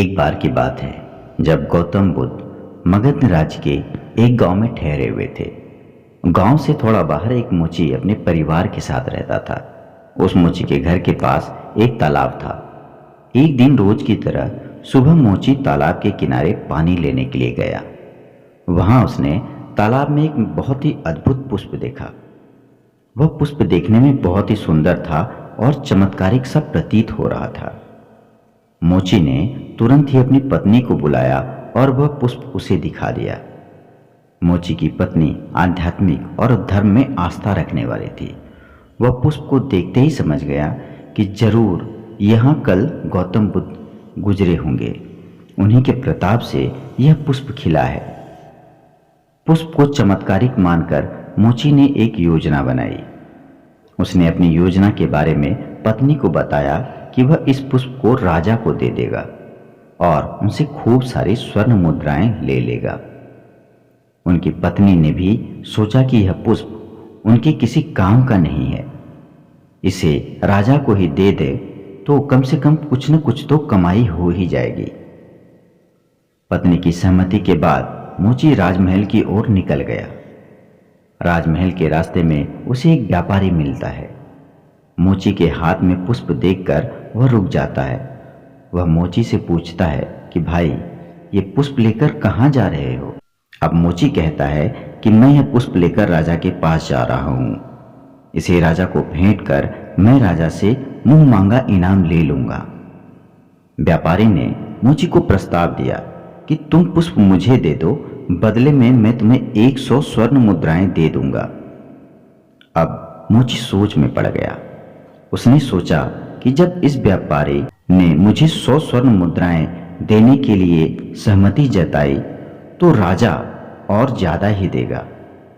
एक बार की बात है जब गौतम बुद्ध मगध राज्य के एक गांव में ठहरे हुए थे। गांव से थोड़ा बाहर एक मोची अपने परिवार के साथ रहता था। उस मोची के घर के पास एक तालाब था। एक दिन रोज की तरह सुबह मोची तालाब के किनारे पानी लेने के लिए गया। वहां उसने तालाब में एक बहुत ही अद्भुत पुष्प देखा। वह पुष्प देखने में बहुत ही सुंदर था और चमत्कारिक सा प्रतीत हो रहा था। मोची ने तुरंत ही अपनी पत्नी को बुलाया और वह पुष्प उसे दिखा दिया। मोची की पत्नी आध्यात्मिक और धर्म में आस्था रखने वाली थी। वह पुष्प को देखते ही समझ गया कि जरूर यहाँ कल गौतम बुद्ध गुजरे होंगे। उन्हीं के प्रताप से यह पुष्प खिला है। पुष्प को चमत्कारिक मानकर मोची ने एक योजना बनाई। उसने अपनी योजना के बारे में पत्नी को बताया कि वह इस पुष्प को राजा को दे देगा और उनसे खूब सारी स्वर्ण मुद्राएं ले लेगा। उनकी पत्नी ने भी सोचा कि यह पुष्प उनके किसी काम का नहीं है, इसे राजा को ही दे दे तो कम से कम कुछ न कुछ तो कमाई हो ही जाएगी। पत्नी की सहमति के बाद मोची राजमहल की ओर निकल गया। राजमहल के रास्ते में उसे एक व्यापारी मिलता है। मोची के हाथ में पुष्प देखकर वह रुक जाता है। वह मोची से पूछता है कि भाई, ये पुष्प लेकर कहाँ जा रहे हो? अब मोची कहता है कि मैं यह पुष्प लेकर राजा के पास जा रहा हूँ। इसे राजा को भेंट कर मैं राजा से मुंह मांगा इनाम ले लूंगा। व्यापारी ने मोची को प्रस्ताव दिया कि तुम पुष्प मुझे दे दो, बदले में मैं तुम्हें 100 स्वर्ण मुद्राएं दे दूंगा। अब मोची सोच में पड़ गया। उसने सोचा कि जब इस व्यापारी ने मुझे 100 स्वर्ण मुद्राएं देने के लिए सहमति जताई तो राजा और ज्यादा ही देगा।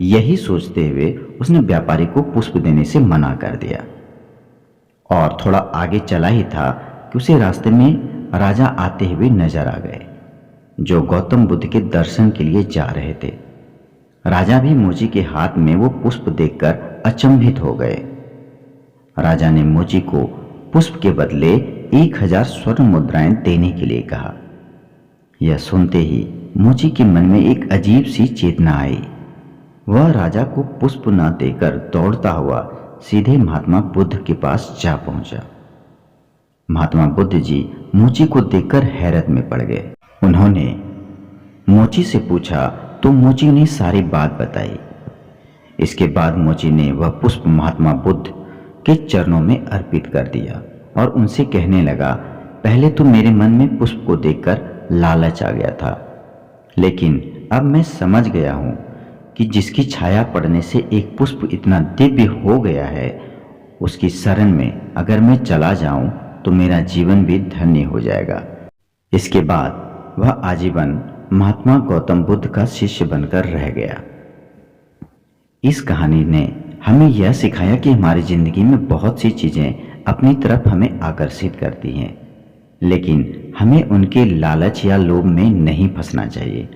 यही सोचते हुए उसने व्यापारी को पुष्प देने से मना कर दिया और थोड़ा आगे चला ही था कि उसे रास्ते में राजा आते हुए नजर आ गए, जो गौतम बुद्ध के दर्शन के लिए जा रहे थे। राजा भी मोची के हाथ में वो पुष्प देखकर अचंभित हो गए। राजा ने मोची को पुष्प के बदले 1000 स्वर्ण मुद्राएं देने के लिए कहा। यह सुनते ही मोची के मन में एक अजीब सी चेतना आई। वह राजा को पुष्प न देकर दौड़ता हुआ सीधे महात्मा बुद्ध के पास जा पहुंचा। महात्मा बुद्ध जी मोची को देखकर हैरत में पड़ गए। उन्होंने मोची से पूछा तो मोची ने सारी बात बताई। इसके बाद मोची ने वह पुष्प महात्मा बुद्ध के चरणों में अर्पित कर दिया और उनसे कहने लगा, पहले तो मेरे मन में पुष्प को देखकर लालच आ गया था, लेकिन अब मैं समझ गया हूं कि जिसकी छाया पड़ने से एक पुष्प इतना दिव्य हो गया है, उसकी शरण में अगर मैं चला जाऊं तो मेरा जीवन भी धन्य हो जाएगा। इसके बाद वह आजीवन महात्मा गौतम बुद्ध का शिष्य बनकर रह गया। इस कहानी ने हमें यह सिखाया कि हमारी जिंदगी में बहुत सी चीजें अपनी तरफ हमें आकर्षित करती हैं, लेकिन हमें उनके लालच या लोभ में नहीं फंसना चाहिए।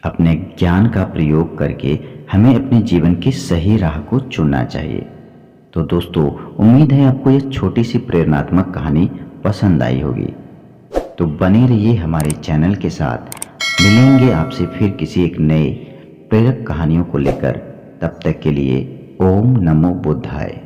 अपने ज्ञान का प्रयोग करके हमें अपने जीवन की सही राह को चुनना चाहिए। तो दोस्तों, उम्मीद है आपको यह छोटी सी प्रेरणात्मक कहानी पसंद आई होगी। तो बने रहिए हमारे चैनल के साथ। मिलेंगे आपसे फिर किसी एक नए प्रेरक कहानियों को लेकर। तब तक के लिए ओम नमो बुद्धाय।